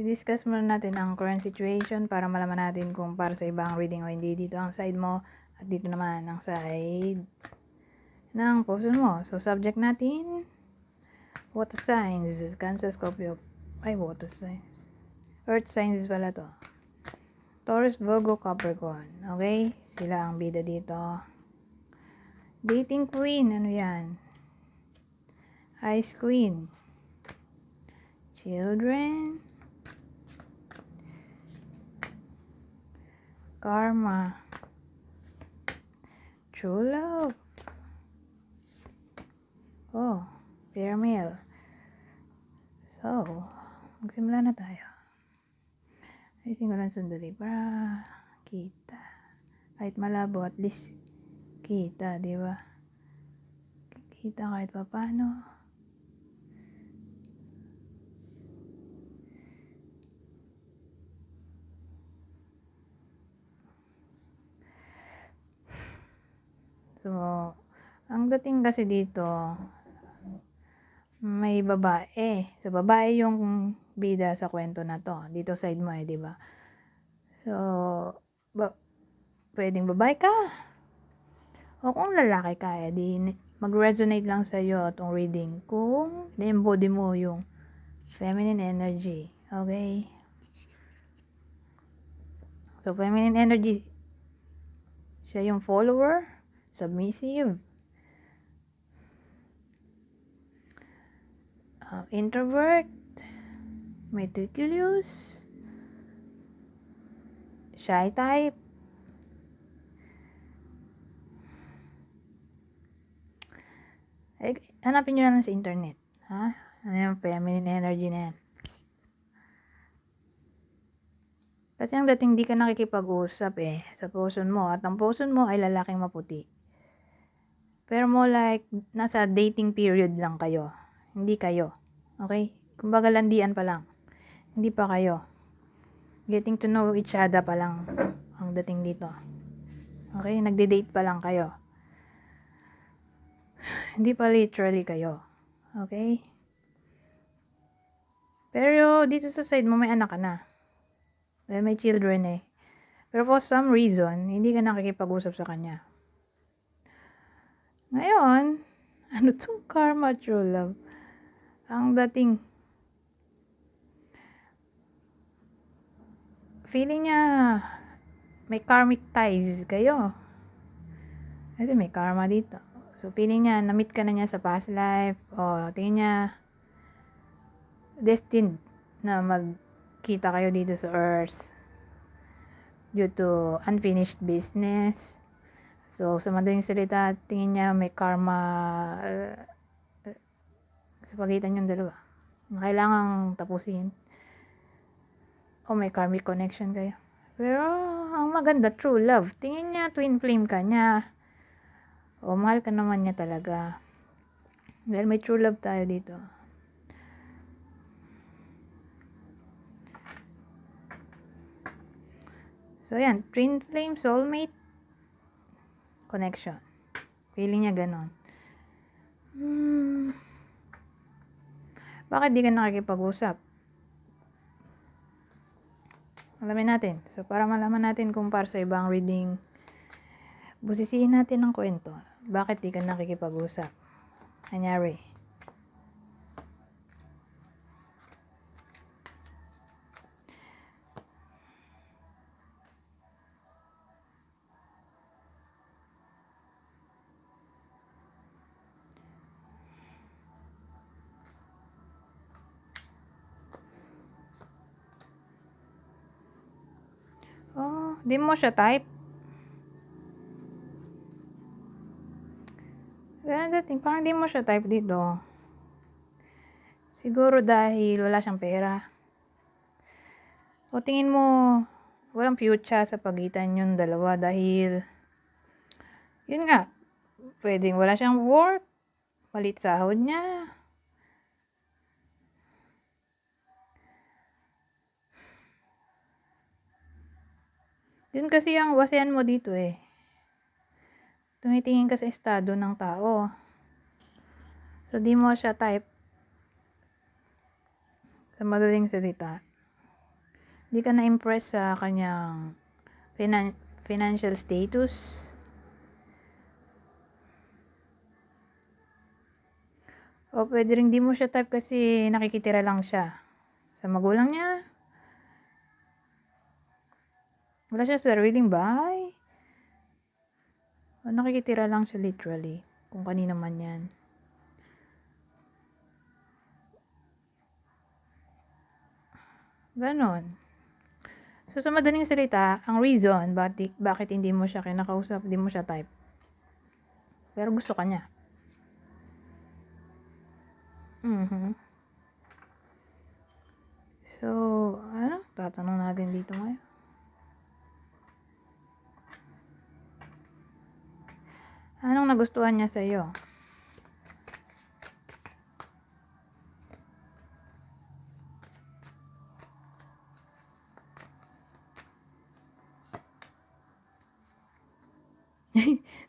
I-discuss muna natin ang current situation para malaman natin kung para sa ibang reading o hindi. Dito ang side mo at dito naman ang side ng person mo. So, subject natin, water signs, Cancer, Scorpio, water signs. Earth signs pala to. Taurus, Virgo, Capricorn. Okay? Sila ang bida dito. Dating queen, ano yan? Ice queen. Children. Karma. True love. Oh, pair male. So, magsimula na tayo. Ayusin ko lang sandali para kita. Kahit malabo, at least kita, di ba? Kita kahit pa paano. So, ang dating kasi dito, may babae. So, babae yung bida sa kwento na to. Dito side mo di ba? So, pwedeng babae ka. O kung lalaki ka, di mag-resonate lang sa'yo itong reading kung na-embody mo yung feminine energy. Okay? So, feminine energy, siya yung follower, submissive, introvert, meticulous, shy type, hanapin nyo na lang sa internet. Ha? Ano yung feminine energy na yan? Kasi ang dating di ka nakikipag-usap sa person mo. At ang person mo ay lalaking maputi. Pero mo like, nasa dating period lang kayo. Hindi kayo. Okay? Kumbaga landian pa lang. Hindi pa kayo. Getting to know each other pa lang ang dating dito. Okay? Nagde-date pa lang kayo. Hindi pa literally kayo. Okay? Pero dito sa side mo may anak ka na. Dahil may children Pero for some reason, hindi ka nakikipag-usap sa kanya. Ngayon, ano tong karma, true love? Ang dating, feeling niya, may karmic ties kayo. Kasi may karma dito. So, feeling niya, na-meet ka na niya sa past life. O, tingin niya, destined na magkita kayo dito sa earth due to unfinished business. So, sa madaling salita, tingin niya may karma sa pagitan yung dalawa. Kailangang tapusin. O may karmic connection kayo. Pero, ang maganda, true love. Tingin niya, twin flame ka niya. O, mahal ka naman niya talaga. Dahil may true love tayo dito. So, yan. Twin flame, soulmate, connection. Feeling niya ganon. Bakit di ka nakikipag-usap? Alamin natin. So, para malaman natin kung para sa ibang reading, busisiin natin ang kwento. Bakit di ka nakikipag-usap? Anyari. Oh, di mo siya type. Ganun dating, parang di mo siya type dito. Siguro dahil wala siyang pera. O tingin mo, walang future sa pagitan yung dalawa dahil, yun nga, pwedeng wala siyang work, malit sahod niya. Yun kasi ang basehan mo dito Tumitingin ka sa estado ng tao. So, di mo siya type. Sa madaling salita. Di ka na-impress sa kanyang financial status. O pwede rin di mo siya type kasi nakikitira lang siya sa magulang niya. Wala siya sariling bahay. O nakikitira lang siya literally. Kung kanino man yan. Ganon. So sa madaling salita, ang reason bakit hindi mo siya kinakausap, hindi mo siya type. Pero gusto ka niya. So, tatanong natin dito ngayon. Anong nagustuhan niya sa iyo?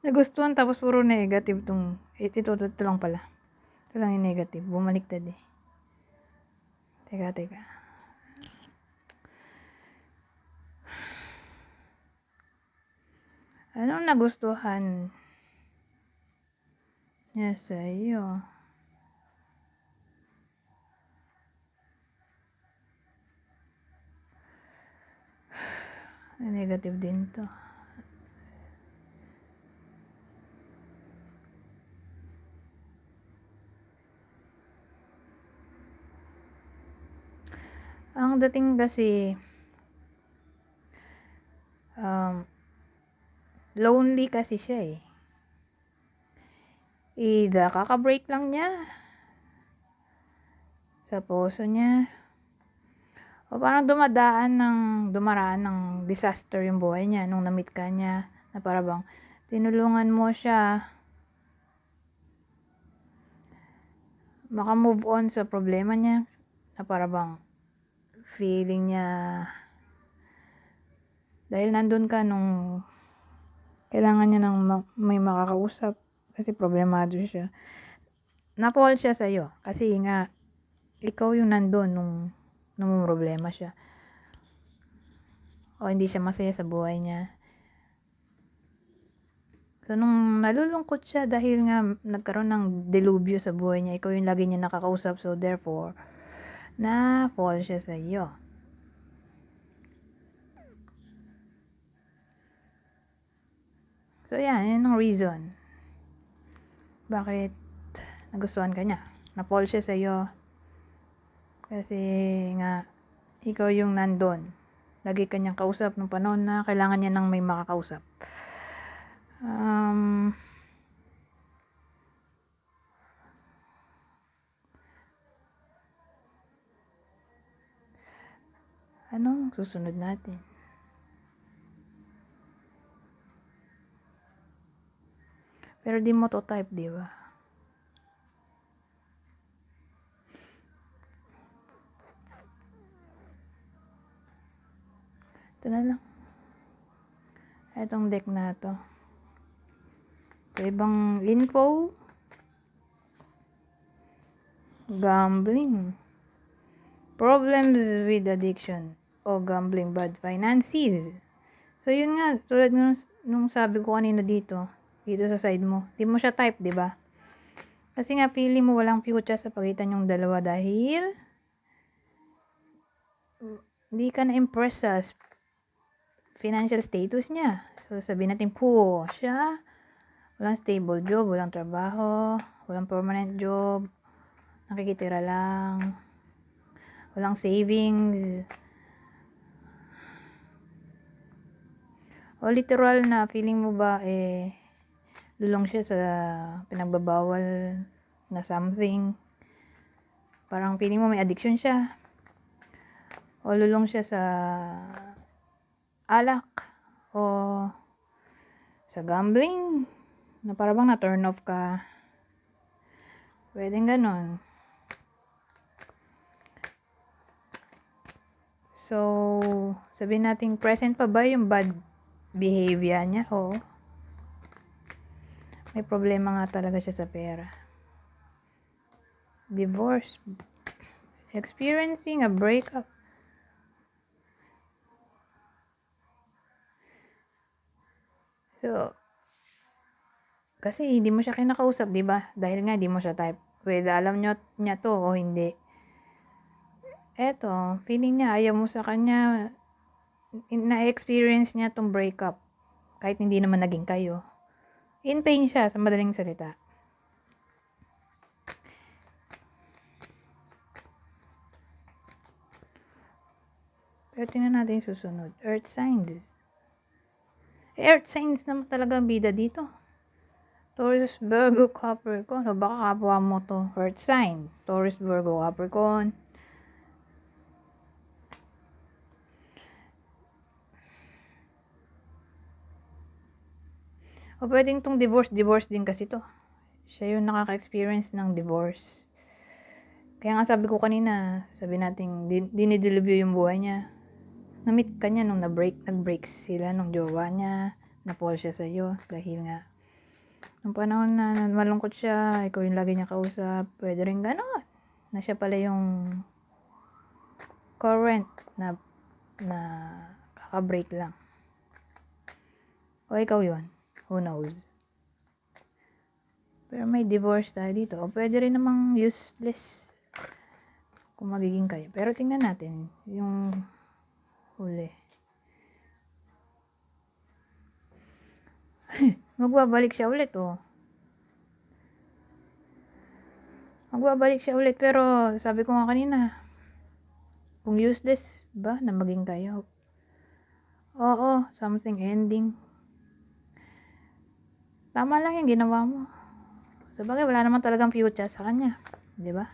Nagustuhan tapos puro negative ito lang pala. Ito lang yung negative. Bumaliktad eh. Teka. Anong nagustuhan niya sa iyo? Negative din to. Ang dating kasi lonely kasi siya eh. Either kaka-break lang niya sa puso niya o parang dumaraan ng disaster yung buhay niya nung na-meet ka niya na para bang tinulungan mo siya maka-move on sa problema niya na para bang feeling niya dahil nandun ka nung kailangan niya ng may makakausap kasi problemado siya. Na-fall siya sa'yo kasi nga ikaw yung nandun nung problema siya o hindi siya masaya sa buhay niya. So nung nalulungkot siya dahil nga nagkaroon ng delubyo sa buhay niya, ikaw yung lagi niya nakakausap, so therefore na-fall siya sa iyo. So yan ang reason bakit nagustuhan ka niya. Na-fall siya sa iyo kasi nga ikaw yung nandun. Lagi kanyang kausap nung panahon na kailangan niya ng may makakausap. Anong susunod natin? Pero di mo to type, di ba? Ito na lang. Itong deck na to. Sa ibang info, gambling, problems with addiction o gambling, bad finances. So yun nga, tulad nung sabi ko kanina dito sa side mo, di mo siya type, di ba? Kasi nga feeling mo walang future sa pagitan yung dalawa dahil hindi ka na-impress sa financial status niya. So sabihin natin poor siya, walang stable job, walang trabaho, walang permanent job, nakikitira lang, walang savings. O literal na feeling mo ba lulong siya sa pinagbabawal na something. Parang feeling mo may addiction siya. O lulong siya sa alak o sa gambling na para bang na-turn off ka. Pwedeng ganon. So, sabihin natin present pa ba yung bad behavior niya? Oo. May problema nga talaga siya sa pera. Divorce. Experiencing a breakup. So, kasi hindi mo siya kinakausap, 'di ba? Dahil nga 'di mo siya type. Whether alam niya 'to o hindi. Eto, feeling niya ayaw mo sa kanya, na-experience niya 'tong breakup, kahit hindi naman naging kayo. In pain siya, sa madaling salita. Pero tingnan natin yung susunod. Earth signs. Earth signs naman talaga ang bida dito. Taurus, Virgo, Capricorn. O baka kapwa mo to. Earth sign. Taurus, Virgo, Capricorn. O pwedeng tong divorce din kasi to. Siya yung nakaka-experience ng divorce. Kaya nga sabi ko kanina, sabi natin, dinidilibyo yung buhay niya. Na-meet ka niya nung nag-break sila nung jowa niya. Na-fall siya sa'yo dahil nga nung panahon na malungkot siya, ikaw yung lagi niya kausap, pwede rin gano'n. Na siya pala yung current na kaka-break lang. O ikaw yun. Who knows? Pero may divorce tayo dito. O pwede rin namang useless kung magiging kayo. Pero tingnan natin yung huli. Magbabalik siya ulit, oh. Magbabalik siya ulit, pero sabi ko nga kanina, kung useless ba na maging kayo? Oo, something ending. Tama lang yung ginawa mo. Sabagay, wala naman talagang future sa kanya. 'Di ba?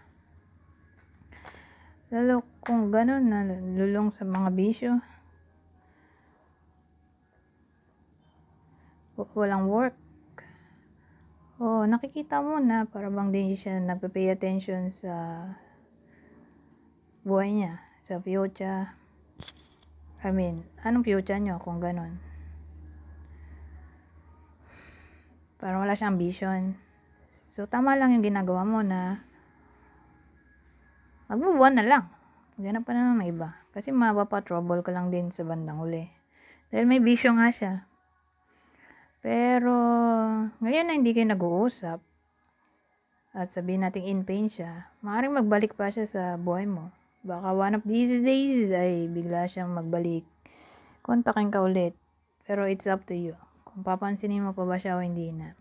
Lalo kung ganun na lulong sa mga bisyo. Walang work. Oh, nakikita mo na para bang din siya nagpe-pay attention sa buhay niya, sa future. I mean, anong future niyo kung ganun? Parang wala siyang vision. So, tama lang yung ginagawa mo na mag-move on na lang. Maghanap ka na ng iba. Kasi mapapa-trouble ka lang din sa bandang uli. Dahil may vision nga siya. Pero, ngayon na hindi kayo nag-uusap, at sabihin natin in pain siya, maaaring magbalik pa siya sa buhay mo. Baka one of these days ay bigla siyang magbalik. Kontakin ka ulit. Pero it's up to you. Kung papansinin mo pa ba siya o hindi na.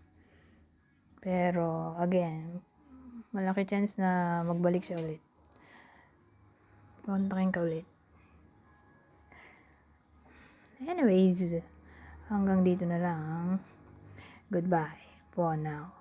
Pero, again, malaki chance na magbalik siya ulit. Kontakin ka ulit. Anyways, hanggang dito na lang. Goodbye for now.